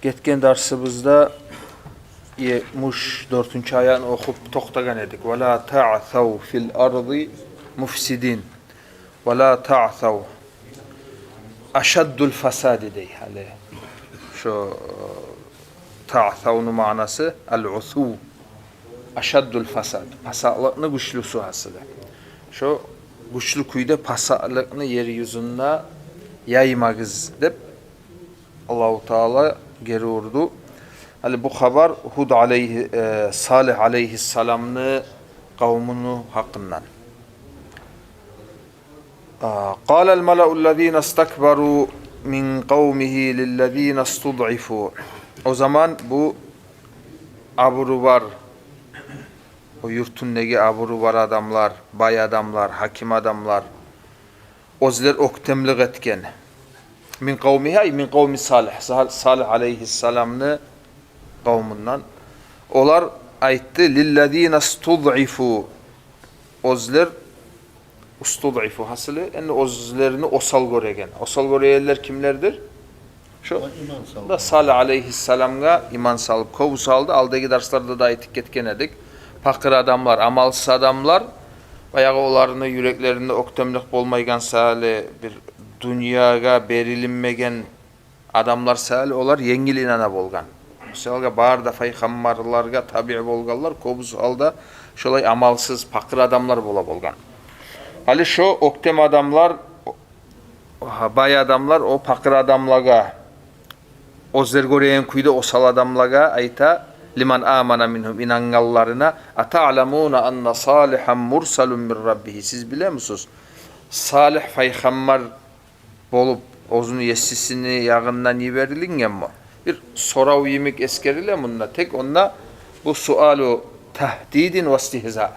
Getken dersibizde 74. ayağını okup toxtagan edik. Ve la ta'thav fil ardı mufsidin. Ve la ta'thav aşaddul fasadi dey. Hali şu ta'thav'nun manası el-usu. Aşaddul fasad. Pasaklıkını güçlüsü hasılı. Şu güçlü kuyda pasaklıkını yeryüzünde yaymagız dep Allahu Teala geri urdu. Hali bu haber Hud aleyhi Salih aleyhisselam'ın kavmunu hakkından. قال الملأ الذين استكبروا من قومه للذين استضعفوا. O zaman bu aburuvar, o yurtundaki aburuvar adamlar, bay adamlar, hakim adamlar, ozler oktemlik etken. Min kavmihi ay min kavmi Salih. Salih aleyhisselam'ın kavmundan. Olar aytti lillezine istud'ifu. Ozler istud'ifu hasılı en ozlerini osal göregen. Osal göreyenler kimlerdir? Şu da Salih aleyhisselam'a iman salıp kovu saldı. Aldaki derslerde de ayettik etken edik. Pakır adamlar, amalsız adamlar bayağı onların yüreklerinde oktemlik bolmaygan sali bir dünyaya berilinmegen adamlar sali olar yengil inana bolgan. Mesela barda peygamberlarga tabi bolganlar kovu alda şolay amalsız pakır adamlar bola bolgan. Hali şu oktem adamlar bay adamlar o pakır adamlaga ozler göreyen kuyda osal adamlaga ayta liman amana minhum inangallarına ata'lamuna anna salihan mursalun min rabbih. Siz biliyor musunuz? Salih peygamber bolup ozunu yesisini yağından yiberilingen mi? Bir sorav yemek eskerile bununla tek onunla bu sualu tahdidin ve istihza.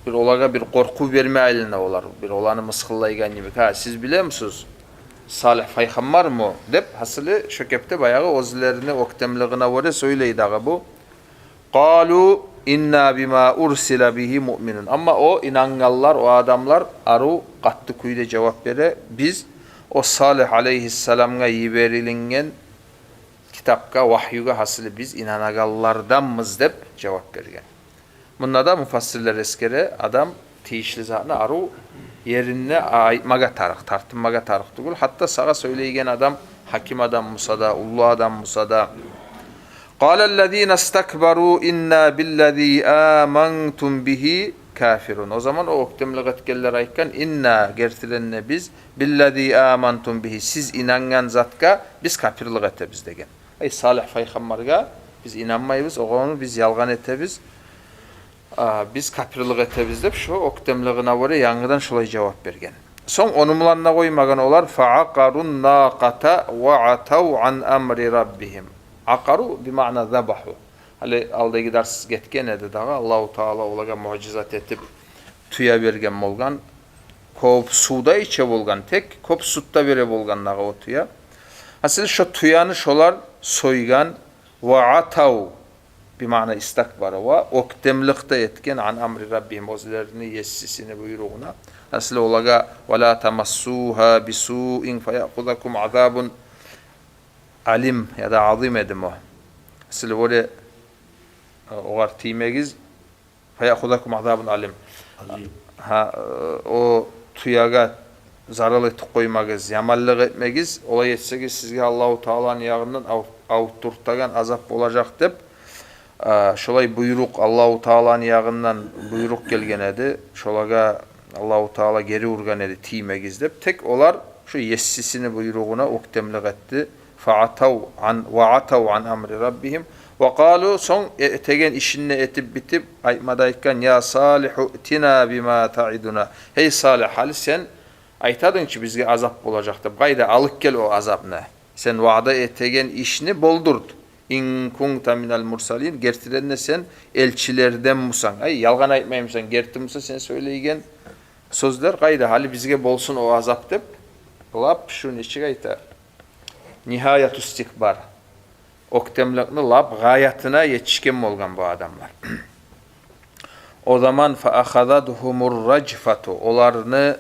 Bir olaga bir korku verme eline olar. Bir olanı mıskıllaygan gibi. Ha siz biliyor musunuz? Salih peygamber mı? Dep hasılı şökepte bayağı ozlerini oktemliğine göre söyleydi ağa bu. Qalu inna bima ursila bihi mu'minun. Ama o inangallar, o adamlar aru qattı kuyda cevap vere. Biz o Salih aleyhisselam'a yiberilingen kitapka, vahyuga hasılı biz inanagallardanmız dep cevap vergen. Bunda da mufassirler eskere adam tiyişli zatına aru yerine aytmaga tarık, tartınmaga tarık değil. Hatta sağa söyleygen adam, hakim adam Musa'da, ullu adam Musa'da. قَالَ الَّذ۪ينَ اسْتَكْبَرُوا اِنَّا بِالَّذ۪ي آمَنْتُمْ بِهِ kafirun. O zaman o oktemlik etkeller ayıkken inna gertilenine biz billezî âmantum bihi siz inangan zatka biz kafirlik etebiz degen. Ay Salih peygamberga biz inanmayız, onu biz yalgan etebiz. Biz kafirlik etebiz dep şu oktemliğine göre yanıdan şolay cevap bergen. Son onumlarına koymagan olar fa'aqarun naqata ve atav an amri rabbihim. Aqaru bi ma'na zabahu. Hali aldagi ders getken edi dağı Allahu Teala olaga mucizat etip tüya bergen bolgan. Kop suda içe bolgan tek kop sutta bere bolgan dağı o tüya. Aslında şu tüyanı şolar soygan ve atav bi ma'na istakbara ve oktemlikte etken an amri rabbihim ozlerini yessisini buyruğuna. Aslında olaga ve la tamassuha bisu'in feyakuzakum azabun alim ya da azim edim o. Aslında böyle oğar timegiz feyakuzakum azabun alim. Ha o tuyaga zaral etip koymagız, yamallık etmegiz, olay etseniz sizge Allahu Teala'nın yağından avutturtagan azap olacak dep şolay buyruk Allahu Teala'nın yağından buyruk gelgen edi. Şolaga Allahu Teala geri urgan edi timegiz dep tek olar şu yessisini buyruğuna oktemlik etti. Fa'atav an ve atav an amri rabbihim ve qalu son tegen işinne etip bitip aytmadayken ya Salihu tina bima ta'iduna. Hey Salih hali sen aytadın ki bizge azap olacaktı. Gayda alık gel o azabını. Sen vaada etegen işini boldurt. İn kunta minel mursalin gertilerine sen elçilerden musan. Ay yalgan aytmaymışsan gerti musa sen söyleygen sözler gayda hali bizge bolsun o azap dep. Lap şunun içi gayta. Nihayet istikbar. Oktemlikni lap gayatına yetişken bolgan bu adamlar. O zaman fa akhadathumur rajfatu olarını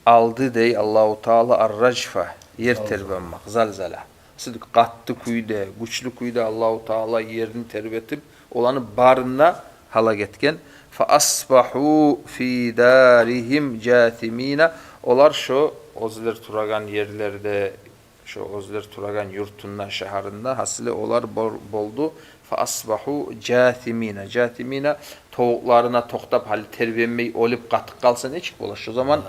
aldı dey Allahu Teala ar-rajfa yer terbenmek zalzala. Siz qatlı kuyda, güçlü kuyda Allahu Taala yerini terbetip olanı barına hala getken fa asbahu fi darihim jathimina. Olar şu özler turagan yerlerde, şu özler turagan yurtunna şaharında hasile olar boldu. Fa asbahu jathimina. Jathimina tavuklarına toktap hali terbiyenmeyi olup katık kalsa ne çık olar? Şu zaman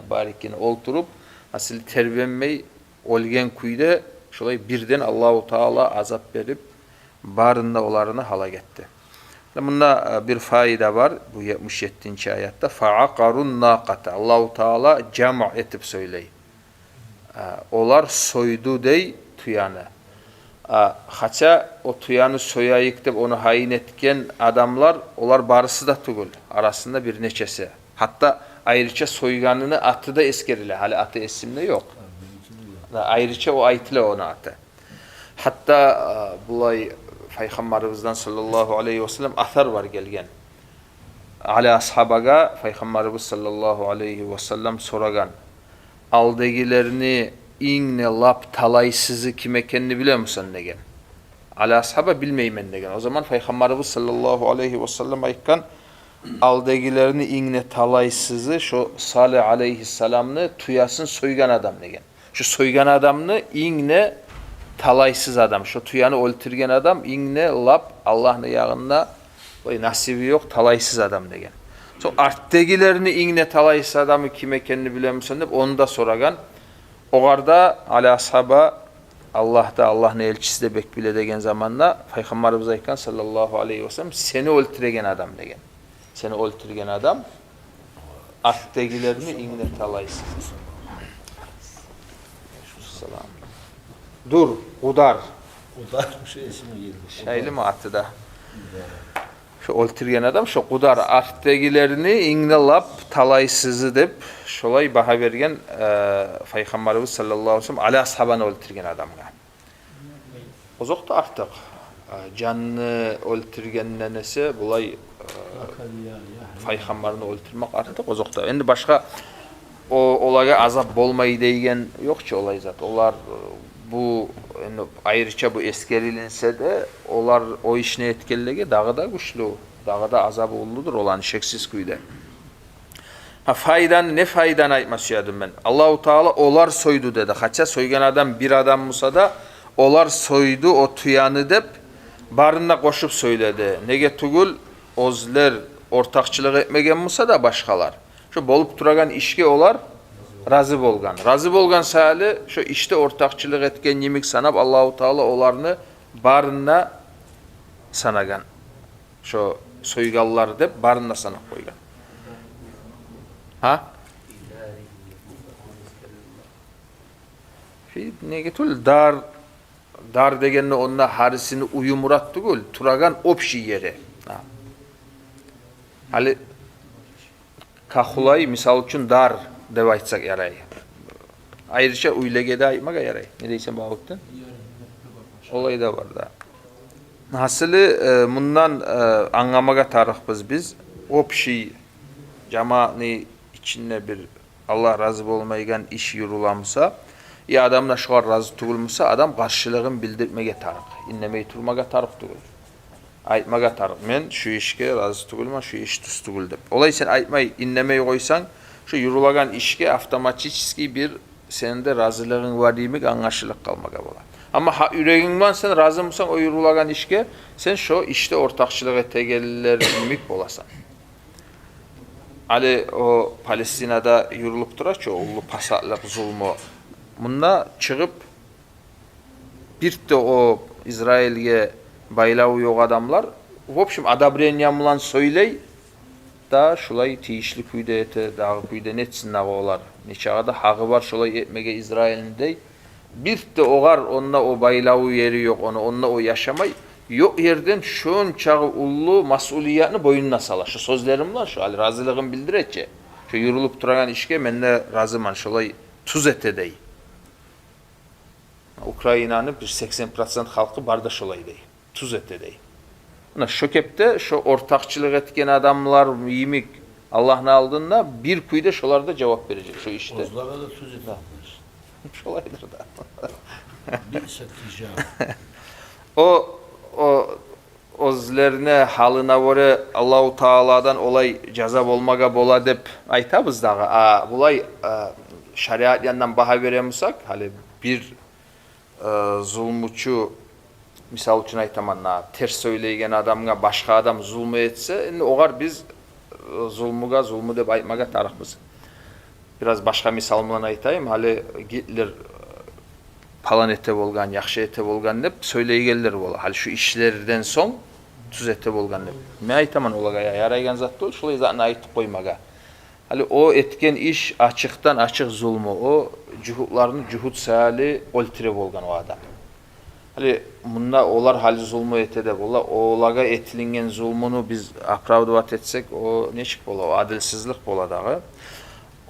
barikine olturup asil terbiyenmeyi olgen kuyda şolay birden Allahu Taala azap verip barında olarını hala getti. Bunda bir faida var bu 77. ayette. Fa'aqarun naqata. Allahu Taala cem' etip söyley. Olar soydu dey tuyanı. Haça o tuyanı soyayık dep onu hain etken adamlar olar barısı da tugul. Arasında bir neçesi. Hatta ayrıca soyganını atı da eskerile. Hali atı esimde yok. Ayrıca o aytile ona atı. Hatta bulay Peygamberimizden sallallahu aleyhi ve sellem athar var gelgen. Ali ashabaga Peygamberimiz sallallahu aleyhi ve sellem soragan. Aldegilerini inne lap talaysızı kime kendini biliyor musun degen. Ali ashaba bilmeymen degen. O zaman Peygamberimiz sallallahu aleyhi ve sellem aytkan aldegilerini inne talaysızı şu Salih aleyhisselamını tuyasın soygan adam degen. Şu soygan adamını inne talaysız adam, şu tuyanı öldürgen adam, inne lap Allah'ın yağında nasibi yok, talaysız adam degen. So arttegilerini inne talaysız adamı kime kendini biliyor musun deyip onu da soragan. Oğarda Ali ashaba Allah'ta Allah'ın elçisi de bekbile degen zamanla Peygamberimiz aytkan sallallahu aleyhi ve sellem seni öldürgen adam degen. Seni öldürgen adam arttegilerini inne talaysız. Selam. Dur, Udar. Udar şey ismi geldi. Şeyli mi attı da? Şu öldürgen adam şu Udar arttegilerini inglap talaysızı dep şolay baha bergen Peygamberimiz sallallahu aleyhi ve sellem Ali ashabını öldürgen adamga. Ozok da artık canını öldürgenden ise bulay Peygamberini öldürmek artık ozok da. Endi başka o olaga azap bolmayı degen yok ki olay zat. Olar bu ayrıca bu eskerilinse de olar o işine etkilege dağı da güçlü, dağı da azabı uludur olan şeksiz kuyda. Faydan ne faydan aytması yadım ben. Allahu Teala olar soydu dedi. Haça soygan adam bir adam musa da olar soydu o tuyanı dep barına koşup söyledi. Nege tugul ozler ortakçılık etmegen musa da başkalar. Şu bolup turagan işke olar razı bolgan. Razı bolgan sahali şu işte ortakçılık etken yemik sanap Allahu Teala olarını barına sanagan. Şu soygallar dep barına sanap koygan. Ha? Ne getul dar degenle onna harisini uyumurat tugul turagan opşi yeri. Ha. Hali kahulay misal üçün dar deb aytsak yaray. Ayrıca uylegede aytmaga yaray. Ne deysen bağıktın? Olay da var da. Hasılı bundan anlamaga tarıkbız biz. Opşi cemaatni içinde bir Allah razı olmaygan iş yürülamsa, ya adamla şuar razı tugulmasa adam karşılığın bildirmege tarık. İnnemeyi turmaga tarık tugul. Aytmaga tarık. Men şu işke razı tugulma, şu iş tuz tugul dep. Olay sen aytmayı innemeyi koysan, şu yürülagan işke avtomatikski bir senin de razılığın var demek anlaşılık kalmaga bola. Ama ha yüreğin var sen razı mısın o yürülagan işke, sen şu işte ortakçılık etegeliler mimik bolasan. Ali o Palestina'da yürülüp durar ki oğlu pasatlık zulmü. Bunda çıkıp bir de o İsrail'e baylağı yok adamlar. Vopşim adabren yamılan söyley da şulay tiyişli kuyda ete, dağı kuyda netsin oğlar. Neçağa da hağı var şulay etmege İsrail'in dey. Bir de oğar onunla o baylağı yeri yok onunla o yaşamay. Yok yerden şun çağı ullu masuliyatını boynuna sala. Şu sözlerimle şu hali razılığın bildirecek. Şu yürülüp duran işke menne razıman şolay tuz etedey. Ukrayna'nın bir 80% halkı bardaş olay dey. Tuz etedey. Şu kepte şu ortakçılık etken adamlar yemik Allah'ın aldığında bir kuyda şolarda cevap verecek şu işte. Ozlara da tuz etmiş. Şolaydır da. Bi'set hicab. O özlerine halına göre Allahu Taala'dan olay cazap olmaga bola dep aytabız dağı. Bulay şeriat yandan baha veremiyorsak hali bir zulmuçu misal üçün aytamanna ters söyleygen adamga başka adam zulmü etse endi ogar biz zulmü dep aytmaga tarıkmız. Biraz başka misal bilen aytayım. Hali Hitler palan ete bolgan, yaxşı ete bolgan dep söyleygenler bola. Hali şu işlerden son tuz ete bolgan dep. Men aytaman olaga yaraygan zat bol, şolay zatını aytıp koymaga. Hali o etken iş açıktan açık zulmü, o cuhutlarını cuhut sali oltire bolgan o adam. Hali bunda olar hali zulmü etede bola, olaga etilingen zulmunu biz apravdavat etsek o neçik bola, o adilsizlik bola dağı.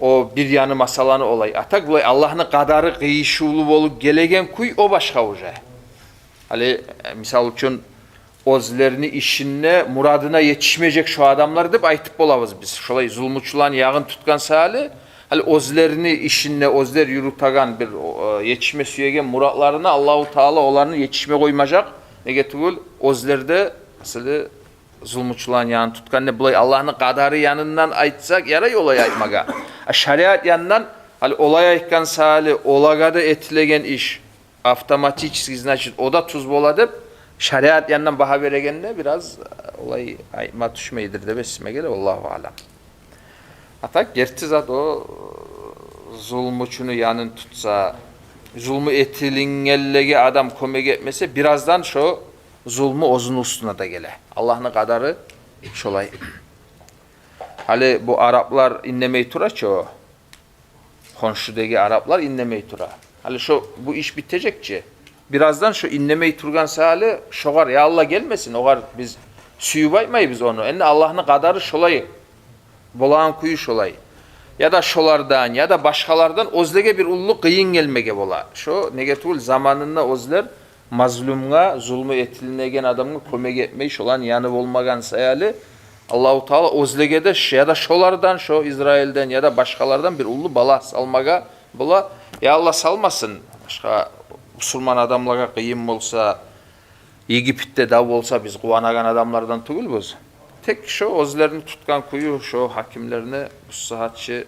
O bir yanı masalanı olay. Atak bulay Allah'ın kadarı kıyışılı bolup gelegen kuy o başka hoca. Hali misal üçün özlerini işine muradına yetişmeyecek şu adamlar dep aytıp bolabız biz. Şolay zulmuçulan yağın tutkan sali hali özlerini işine özler yürütagan bir yetişme süyegen muratlarına Allahu Teala onlarını yetişme koymayacak. Nege tugul özlerde asılı zulmuçulan yağın tutkan ne bulay Allah'ın kadarı yanından aytsak yaray olay aytmaga. Şeriat yanından hali olay aytkan sali olagada etilegen iş avtomatik значит o da tuz bola dep şeriat yanından baha veregenle biraz olay aytma düşmeydir de besime gele Allahu alem. Atak gerçi zat o zulmuçunu yanın tutsa zulmü etilingellege adam kömek etmese birazdan şu zulmü ozun üstüne de gele. Allah'ın kadarı şolay. Hali bu Araplar inlemey tura ço. Konşudagi Araplar inlemey tura. Hali şu bu iş bitecekçi. Birazdan şu inlemey turgan sali şogar ya Allah gelmesin. Ogar biz suyu baymayı biz onu. Enne Allah'ın kadarı şolay. Bolan kuyu şolay. Ya da şolardan ya da başkalardan özlege bir ullu kıyın gelmege bola. Şu negatif zamanında özler mazlumga zulmü etilinen adamga kömek etmeyi şolan yanı olmagan sayali Allahu Teala özlegede ya da şolardan şu İsrail'den ya da başkalardan bir ullu bala salmaga bola. Ya Allah salmasın. Başka Müslüman adamlara kıyım olsa Egipt'te dav olsa biz kuvanagan adamlardan tugulbuz. Tek şu özlerini tutkan kuyu şu hakimlerini bu saatçı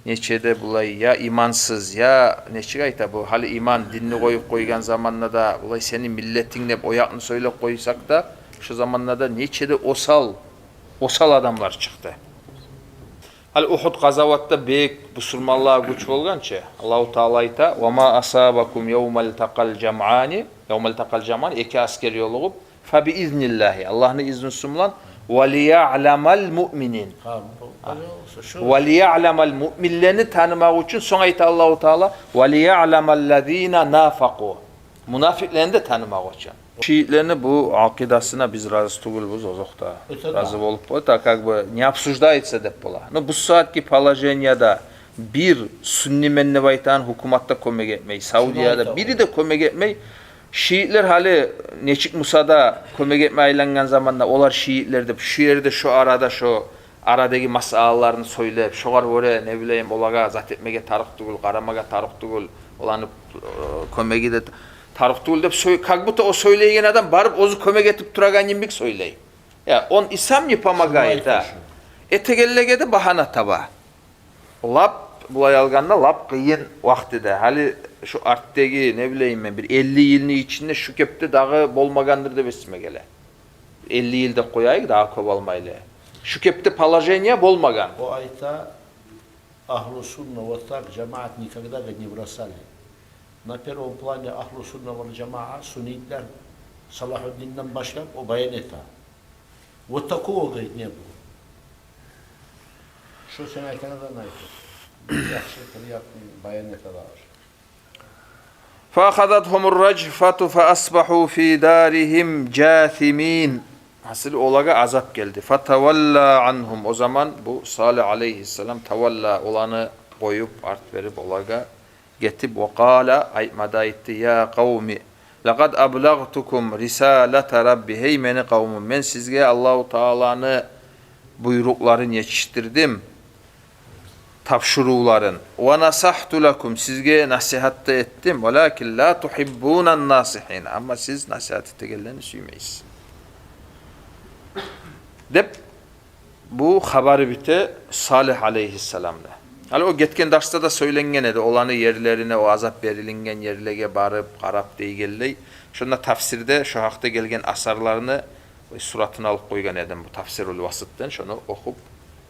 neçede bulay ya imansız ya neçe ayta bu hali iman dinini koyup koygan zamanla da bulay senin milletin de oyakını söyle koysak da şu zamanla da neçede osal adamlar çıktı. Hali Uhud gazavatta bek Müslümanlığa güç bolgança Allahu Teala ayta ve ma asabakum yevmel taqal jam'ani iki asker yolup fa bi iznillahi Allah'ın izni sunulan ve liya'lemal mu'minin. Ve liya'lemal mu'minlerini tanımak için son ayet Allahu Teala ve liya'lemellezine nafaqu. Munafiklerini de tanımak için. Şiitlerini bu akidasına biz razı tugulbuz ozokta. Razı olup o da как бы не обсуждается dep bola. No bu saatki положениеда bir Sünni mennevaytan hukumatta kömek etmeyi, Saudia'da biri de kömek etmeyi Şiitler hali Neçik Musa'da kömek etme aylangan zamanda olar Şiitler de şu yerde şu arada şu aradaki masalalarını söyleyip şogar öyle ne bileyim olaga zat etmege tarık tugul, karamaga tarık tugul olanıp kömegi de tarık tugul dep kagbuta o söyleyen adam barıp ozu kömek etip turagan yimbik söyley. Ya on İslam yapamagayda etegellege de bahana taba. Lap bulay alganda lap kıyın vaktide hali şu arttaki ne bileyim ben bir 50 yılın içinde şu köpte dağı bolmagandır da besime gele. 50 yılda koyayık daha köp almayla. Şu köpte положение bolmagan. O ayta Ahlu Sunna ve так cemaat никогда не бросали. На первом плане Ahlu Sunna ve cemaat Sunnitler Salahuddin'den başlayıp o bayaneta. Вот такого, говорит, не было. Şu sen aytana da aytır. Yaxşı, приятный bayaneta da var. فَأَخَذَتْهُمُ الرَّجْفَةُ فَأَصْبَحُوا فِي دَارِهِمْ جَاثِمِينَ Hasıl olaga azap geldi. فَتَوَلَّا عَنْهُمْ O zaman bu Salih aleyhisselam tavalla olanı koyup art verip olaga getip وَقَالَ aytmada etti ya kavmi لَقَدْ أَبْلَغْتُكُمْ رِسَالَةَ رَبِّ Hey meni kavmim ben sizge Allahu Teala'nı buyruklarını yetiştirdim. tapşuruların. Ve nasahtu lekum, sizge nasihatta ettim. Velakin la tuhibbunan nasihin. Ama siz nasihat etegellerini suymayız. Dep bu habari bite Salih aleyhisselamda. Hali o getken derste de söylengen edi. Olanı yerlerine, o azap verilingen yerlege barıp, qarap deygelley. Şunda tafsirde, şu haqda gelgen asarlarını suratını alıp koygan edim bu tafsirul vasıttan. Şunu okup,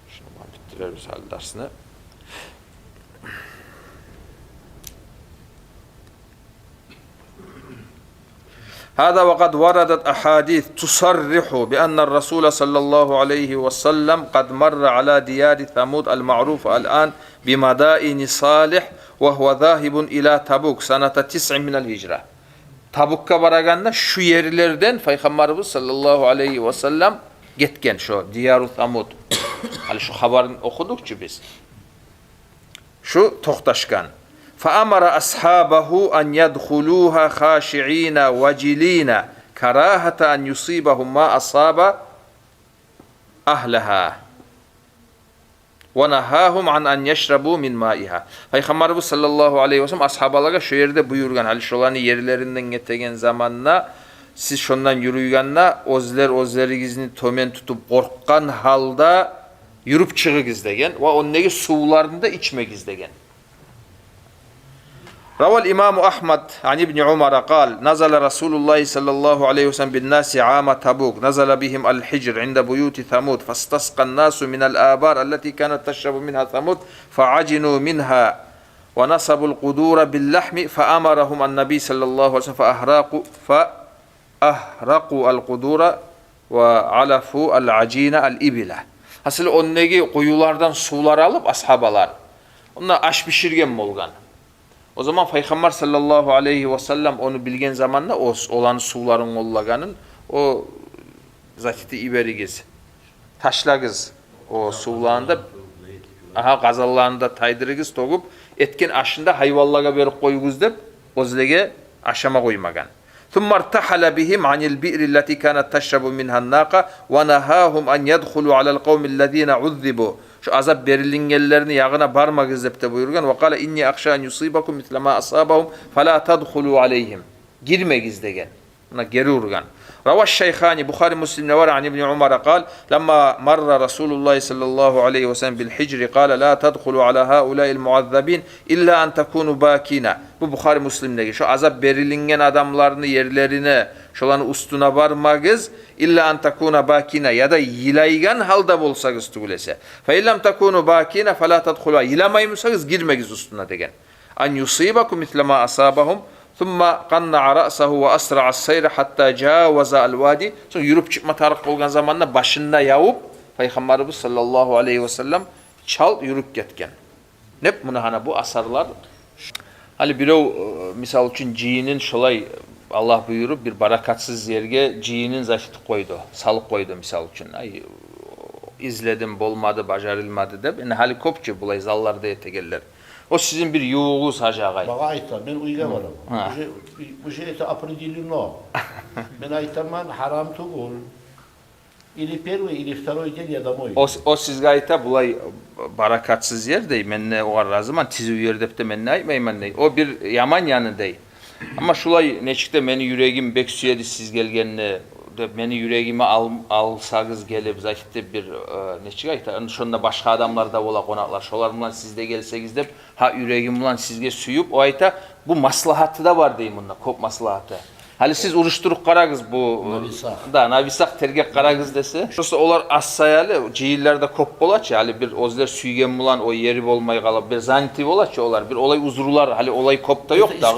şunu bittireriz hali dersini. هذا وقد وردت أحاديث تصرح بأن الرسول صلى الله عليه وسلم قد مر على ديار ثمود المعروف الآن بمدائن صالح وهو ذاهب إلى تبوك سنة 9 من الهجرة. Tabukka baraganda şu yerlerden Peygamberimiz sallallahu aleyhi ve sellem getken şu Diyar-ı Thamud. Hani şu haberini okudukça biz. Şu tohtaşkan. فَأَمَرَ أَصْحَابَهُ أَنْ يَدْخُلُوهَا خَاشِعِينَ وَجِلِينَ كَرَاهَةَ أَنْ يُصِيبَهُمْ مَا أَصَابَ أَهْلَهَا وَنَهَاهُمْ عَنْ أَنْ يَشْرَبُوا مِنْ مَائِهَا. Peygamberimiz sallallahu aleyhi ve sellem ashabalara şu yerde buyurgan, hali şolanı yerlerinden getegen zamanla siz şondan yürüyganla ozlerinizni tomen tutup korkkan halda yürüp çıgıgız degen ve ondaki sularını da içmegiz degen. روى الإمام أحمد عن ابن عمر قال نزل رسول الله صلى الله عليه وسلم بالناس عام تبوك نزل بهم الحجر عند بيوت ثمود فاستسقى الناس من الآبار التي كانت تشرب منها ثمود فعجنوا منها ونصبوا القدور باللحم فأمرهم النبي صلى الله عليه وسلم فأهرقوا القدور وعلفوا العجين الإبلة. Asıl ondaki kuyulardan sular alıp ashabalar onlar aş pişirgen mi olgan? O zaman Peygamber sallallahu aleyhi ve sellem onu bilgen zamanla o olan suların ollaganın o zatiti iberigiz. Taşlagız o sularında gazallarında taydırıgız togup etken aşında hayvallara verip koyuguz dep ozlege aşama koymagan. ثم ارتحل بهم عن البئر التي كانت تشرب منها الناقة ونهاهم أن يدخلوا على القوم الذين عذبوا. Şu azap verilingenlerini yağına barmagız dep de buyurgan. Ve kâle inni akşâ en yusibakum mitle mâ asâbahum felâ tadhulû aleyhim. Girmegiz degen. Buna geri urgan. Ravaş şeyhani Bukhari Müslim'de var an İbn Umar kal lamma marra Resulullah sallallahu aleyhi ve sellem bil hicri kâle la tadhulu ala haulâil muazzabin illa en tekûnu bâkîne. Bu Bukhari Müslim'deki şu azap verilingen adamlarını yerlerine şolanı ustuna varmagız illa en tekûna bâkîne ya da yilaygan halda bolsagız tugulese. Fe illem tekûnu bâkîne felâ tadhulû. Yilamaymışsagız girmegiz ustuna degen. An yusibakum mitle mâ asâbahum ثم قنع رأسه وأسرع السير حتى جاوز الوادي. Sonra yürüp çıkma tarık olgan zamanla başında yağıp Peygamberimiz sallallahu aleyhi ve sellem çal yürüp getken. Ne bunu hana bu asarlar. Hali birov misal için cihinin şolay Allah buyurup bir barakatsız yerge cihinin zaşiti koydu. Salık koydu misal için. Ay izledim bolmadı, bacarılmadı dep. Yani hali kopçu bulay zallarda yetegeller. O sizin bir yuğunuz hacı ağay. Bak ayta ben uyga varım. Bu şey ete apredilino. Ben aytaman haram tugul. İli per ve ili ftaroy gel ya da moy. O sizge ayta bulay barakatsız yer dey. Menne o arra zaman tizi yerdep de menne aytmayman dey. O bir yaman yanı dey. Ama şulay neçikte meni yüreğim bek süyedi siz gelgenle. Meni yüreğime alsagız gelip zaten bir neçik ayta şunda başka adamlar da ola konaklar şolar bilan sizde gelsegiz dep ha yüreğim bilan sizge süyüp o ayta bu maslahatı da var deyim bunda kop maslahatı. Hali siz uruşturup qaragız bu da navisak tergek qaragız dese şosa olar assayalı cihillerde kop bolaç hali bir ozlar süygen bilan o yeri bolmay qalab bir zanti bolaç olar bir olay uzrular hali olay kopta yok da